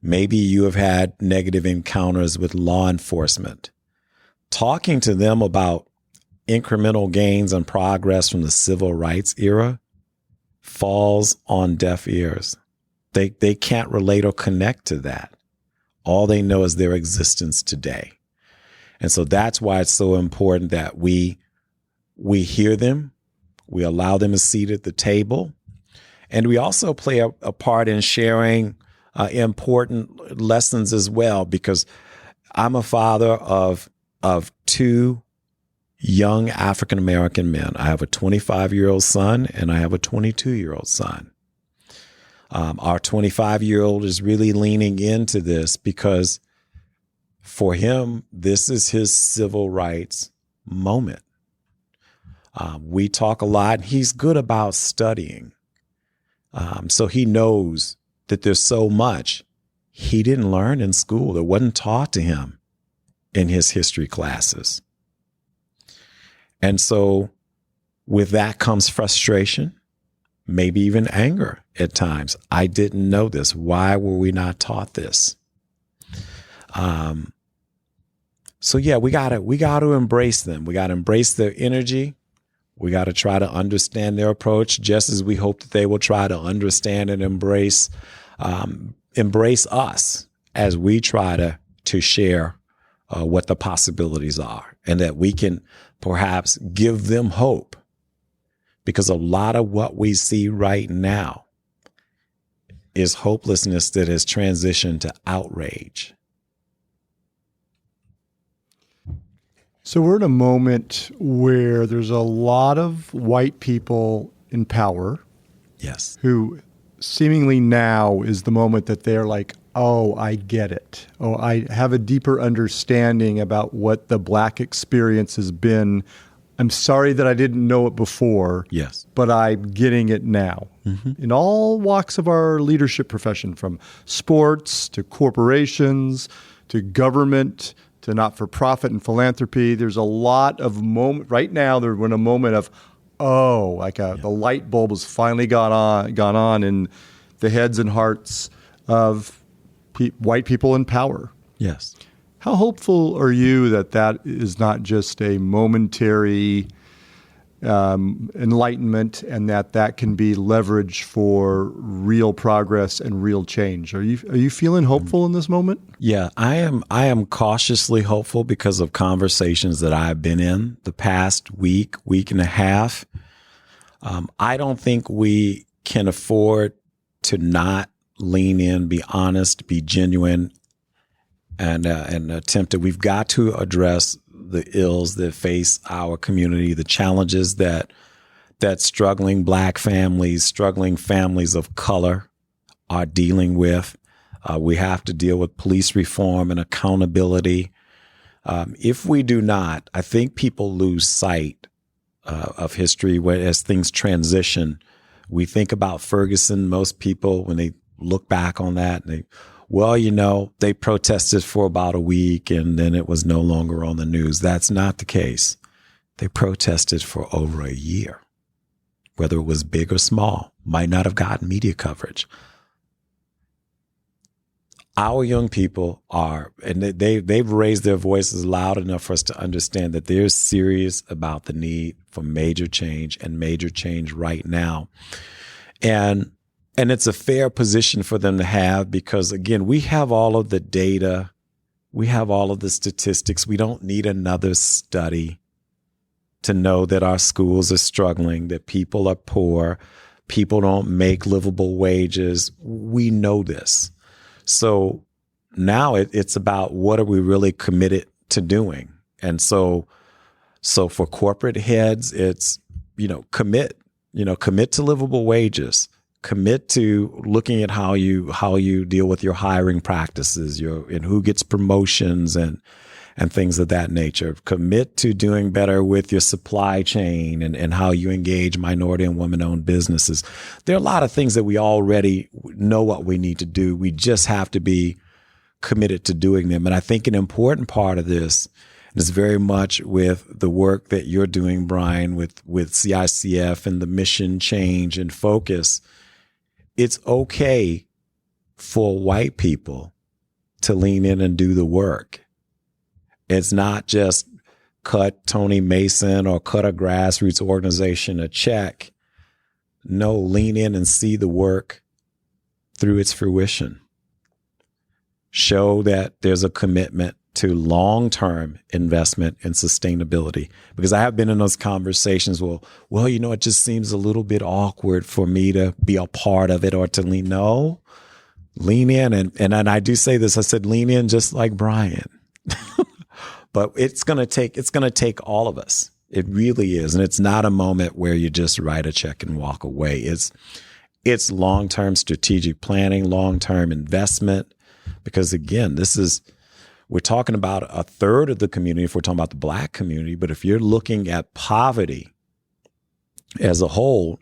Maybe you have had negative encounters with law enforcement. Talking to them about incremental gains and progress from the civil rights era falls on deaf ears. They can't relate or connect to that. All they know is their existence today. And so that's why it's so important that we hear them, we allow them a seat at the table, and we also play a part in sharing important lessons as well, because I'm a father of two young African-American men. I have a 25-year-old son and I have a 22-year-old son. Our 25-year-old is really leaning into this because for him, this is his civil rights moment. We talk a lot. He's good about studying. So he knows that there's so much he didn't learn in school that wasn't taught to him in his history classes. And so with that comes frustration, maybe even anger at times. I didn't know this. Why were we not taught this? So yeah, we gotta embrace them. We gotta embrace their energy. We gotta try to understand their approach, just as we hope that they will try to understand and embrace us as we try to share what the possibilities are, and that we can perhaps give them hope, because a lot of what we see right now is hopelessness that has transitioned to outrage. So we're in a moment where there's a lot of white people in power. Yes. Who seemingly now is the moment that they're like, oh, I get it. Oh, I have a deeper understanding about what the Black experience has been. I'm sorry that I didn't know it before. Yes. But I'm getting it now. Mm-hmm. In all walks of our leadership profession, from sports to corporations to government to not-for-profit and philanthropy, there's a lot of moment right now. We're in a moment of, the light bulb has finally gone on in the heads and hearts of white people in power. Yes. How hopeful are you that is not just a momentary enlightenment, and that can be leveraged for real progress and real change? Are you feeling hopeful in this moment? Yeah, I am cautiously hopeful because of conversations that I've been in the past week and a half. I don't think we can afford to not lean in, be honest, be genuine, and attempt to. We've got to address the ills that face our community, the challenges that struggling Black families, struggling families of color are dealing with. We have to deal with police reform and accountability. If we do not, I think people lose sight of history as things transition. We think about Ferguson. Most people, when they look back on that, they protested for about a week and then it was no longer on the news. That's not the case. They protested for over a year, whether it was big or small, might not have gotten media coverage. our young people are, and they've raised their voices loud enough for us to understand that they're serious about the need for major change and major change right now. And it's a fair position for them to have because, again, we have all of the data. We have all of the statistics. We don't need another study to know that our schools are struggling, that people are poor, people don't make livable wages. We know this. So now it's about what are we really committed to doing? And so for corporate heads, it's, commit to livable wages, commit to looking at how you deal with your hiring practices, and who gets promotions and things of that nature. Commit to doing better with your supply chain and how you engage minority and women-owned businesses. There are a lot of things that we already know what we need to do. We just have to be committed to doing them. And I think an important part of this is very much with the work that you're doing, Brian, with CICF and the mission change and focus. It's okay for white people to lean in and do the work. It's not just cut Tony Mason or cut a grassroots organization a check. No, lean in and see the work through its fruition. Show that there's a commitment to long-term investment and sustainability. Because I have been in those conversations, it just seems a little bit awkward for me to be a part of it or to lean in. And I do say this, I said, lean in just like Brian. But it's going to take all of us. It really is. And it's not a moment where you just write a check and walk away. It's long-term strategic planning, long-term investment. Because again, we're talking about a third of the community if we're talking about the Black community. But if you're looking at poverty as a whole,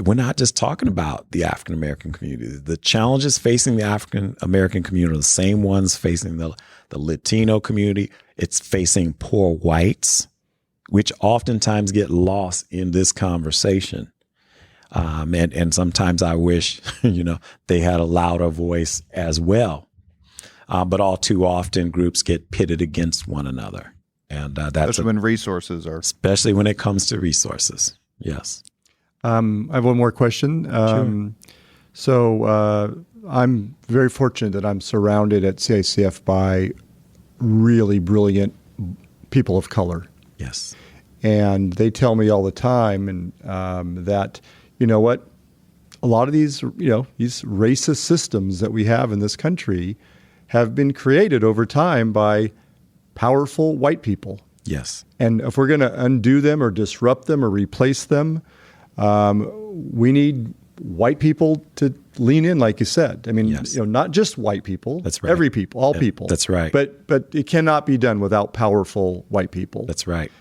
we're not just talking about the African-American community. The challenges facing the African-American community are the same ones facing the Latino community. It's facing poor whites, which oftentimes get lost in this conversation. And sometimes I wish, they had a louder voice as well. But all too often groups get pitted against one another. And especially when resources are. Especially when it comes to resources. Yes. I have one more question. Sure. So I'm very fortunate that I'm surrounded at CICF by really brilliant people of color. Yes. And they tell me all the time that, a lot of these racist systems that we have in this country have been created over time by powerful white people. Yes. And if we're going to undo them or disrupt them or replace them, we need white people to lean in, like you said. I mean, yes. Not just white people. That's right. Every people, all people. That's right. But it cannot be done without powerful white people. That's right.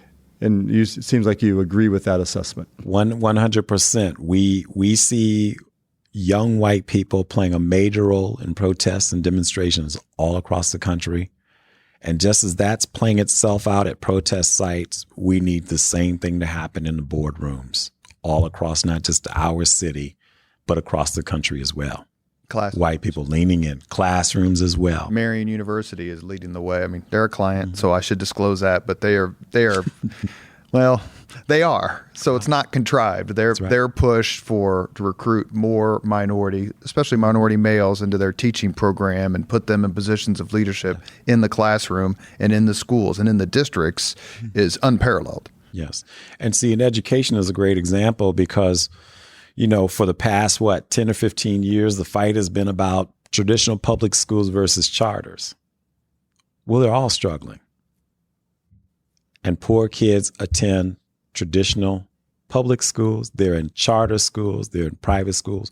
And it seems like you agree with that assessment. 100%. We see young white people playing a major role in protests and demonstrations all across the country. And just as that's playing itself out at protest sites, we need the same thing to happen in the boardrooms all across not just our city, but across the country as well. Classrooms. White people leaning in. Classrooms as well. Marian University is leading the way. I mean, they're a client, so I should disclose that, but they are well, they are. So it's not contrived. They're pushed to recruit more especially minority males into their teaching program and put them in positions of leadership in the classroom and in the schools and in the districts is unparalleled. Yes. And see, in education is a great example because, for the past, 10 or 15 years, the fight has been about traditional public schools versus charters. Well, they're all struggling. And poor kids attend traditional public schools. They're in charter schools. They're in private schools.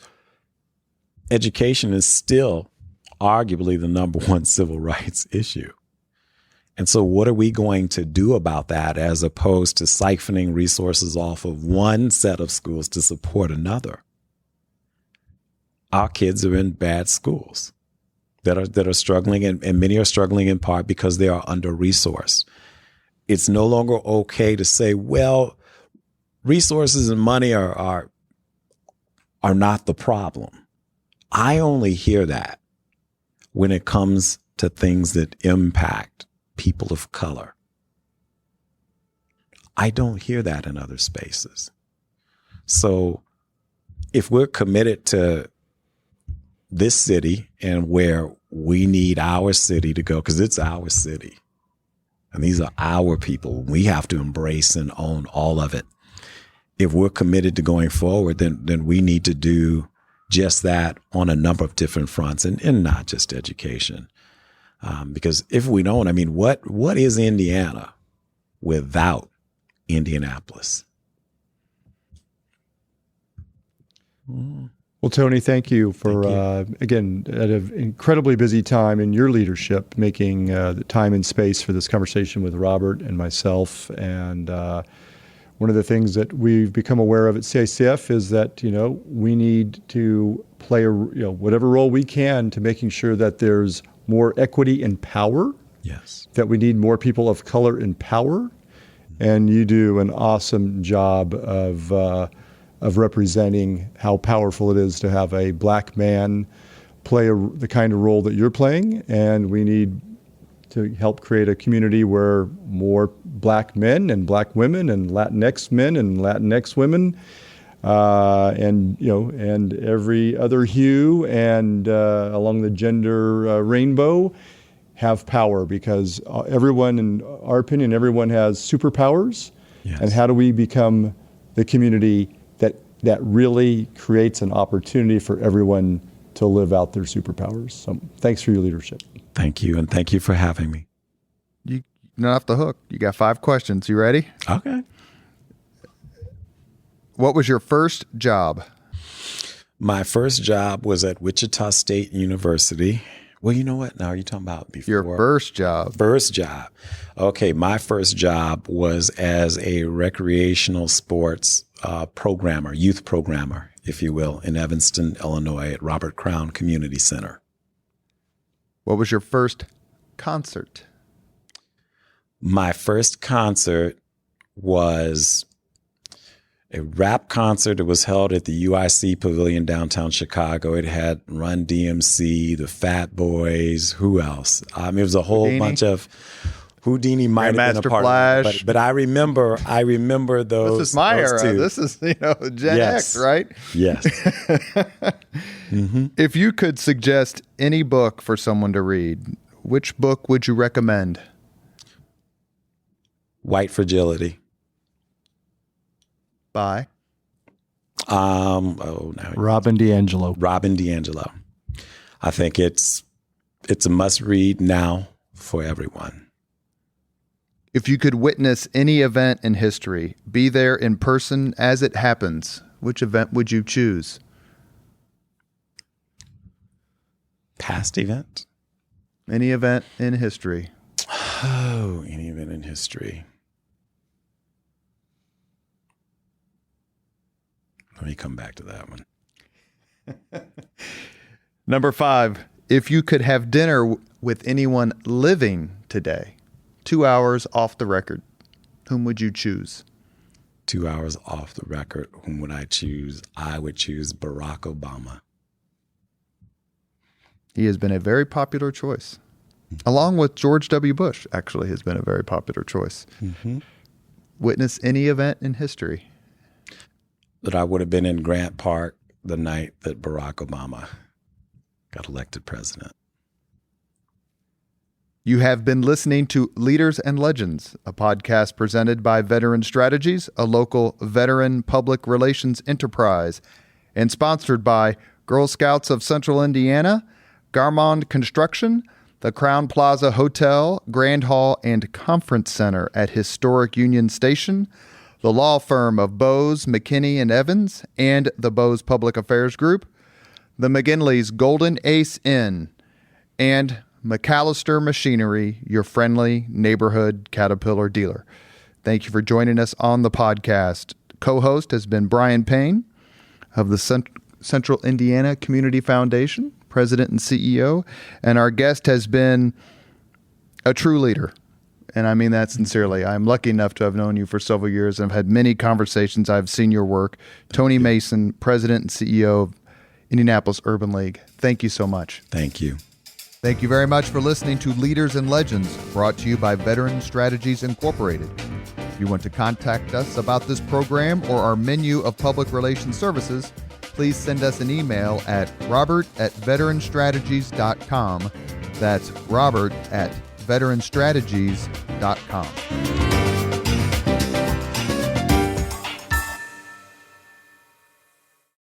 Education is still arguably the number one civil rights issue. And so what are we going to do about that as opposed to siphoning resources off of one set of schools to support another? Our kids are in bad schools that are struggling, and many are struggling in part because they are under-resourced. It's no longer okay to say, well, resources and money are not the problem. I only hear that when it comes to things that impact people of color. I don't hear that in other spaces. So if we're committed to this city and where we need our city to go, because it's our city, and these are our people, we have to embrace and own all of it. If we're committed to going forward, then we need to do just that on a number of different fronts, and not just education. Because if we don't, I mean, what is Indiana without Indianapolis? Well, Tony, thank you for, again, at an incredibly busy time in your leadership, making the time and space for this conversation with Robert and myself. And one of the things that we've become aware of at CICF is that, we need to play whatever role we can to making sure that there's more equity and power. Yes. That we need more people of color in power. And you do an awesome job of representing how powerful it is to have a black man play the kind of role that you're playing. And we need to help create a community where more black men and black women and Latinx men and Latinx women and every other hue and along the gender rainbow have power, because everyone, in our opinion, everyone has superpowers. Yes. And how do we become the community that really creates an opportunity for everyone to live out their superpowers? So thanks for your leadership. Thank you, and thank you for having me. You're not off the hook. You got 5 questions. You ready? Okay. What was your first job? My first job was at Wichita State University. Well, you know what? Now, are you talking about before? Your first job. First job. Okay, my first job was as a recreational sports programmer, youth programmer, if you will, in Evanston, Illinois at Robert Crown Community Center. What was your first concert? My first concert was a rap concert. It was held at the UIC Pavilion downtown Chicago. It had Run DMC, the Fat Boys, who else? It was a whole bunch of Houdini might have been a part of it, but I remember those. This is my era. Two. This is Gen X, right? Yes. Mm-hmm. If you could suggest any book for someone to read, which book would you recommend? White Fragility. By? Robin DiAngelo. Robin DiAngelo. I think it's a must read now for everyone. If you could witness any event in history, be there in person as it happens, which event would you choose? Past event? Any event in history. Oh, any event in history. Let me come back to that one. Number 5, if you could have dinner with anyone living today, 2 hours off the record, whom would you choose? 2 hours off the record, whom would I choose? I would choose Barack Obama. He has been a very popular choice. Along with George W. Bush, actually, has been a very popular choice. Mm-hmm. Witness any event in history. That I would have been in Grant Park the night that Barack Obama got elected president. You have been listening to Leaders and Legends, a podcast presented by Veteran Strategies, a local veteran public relations enterprise, and sponsored by Girl Scouts of Central Indiana, Garmond Construction, the Crown Plaza Hotel, Grand Hall, and Conference Center at Historic Union Station, the law firm of Bose, McKinney, and Evans, and the Bose Public Affairs Group, the McGinley's Golden Ace Inn, and McAllister Machinery, your friendly neighborhood Caterpillar dealer. Thank you for joining us on the podcast. Co-host has been Brian Payne of the Central Indiana Community Foundation, President and CEO, and our guest has been a true leader. And I mean that sincerely. I'm lucky enough to have known you for several years and have had many conversations. I've seen your work. Tony Mason, President and CEO of Indianapolis Urban League. Thank you so much. Thank you. Thank you very much for listening to Leaders and Legends, brought to you by Veteran Strategies Incorporated. If you want to contact us about this program or our menu of public relations services, please send us an email at robert@veteranstrategies.com. That's robert@veteranstrategies.com.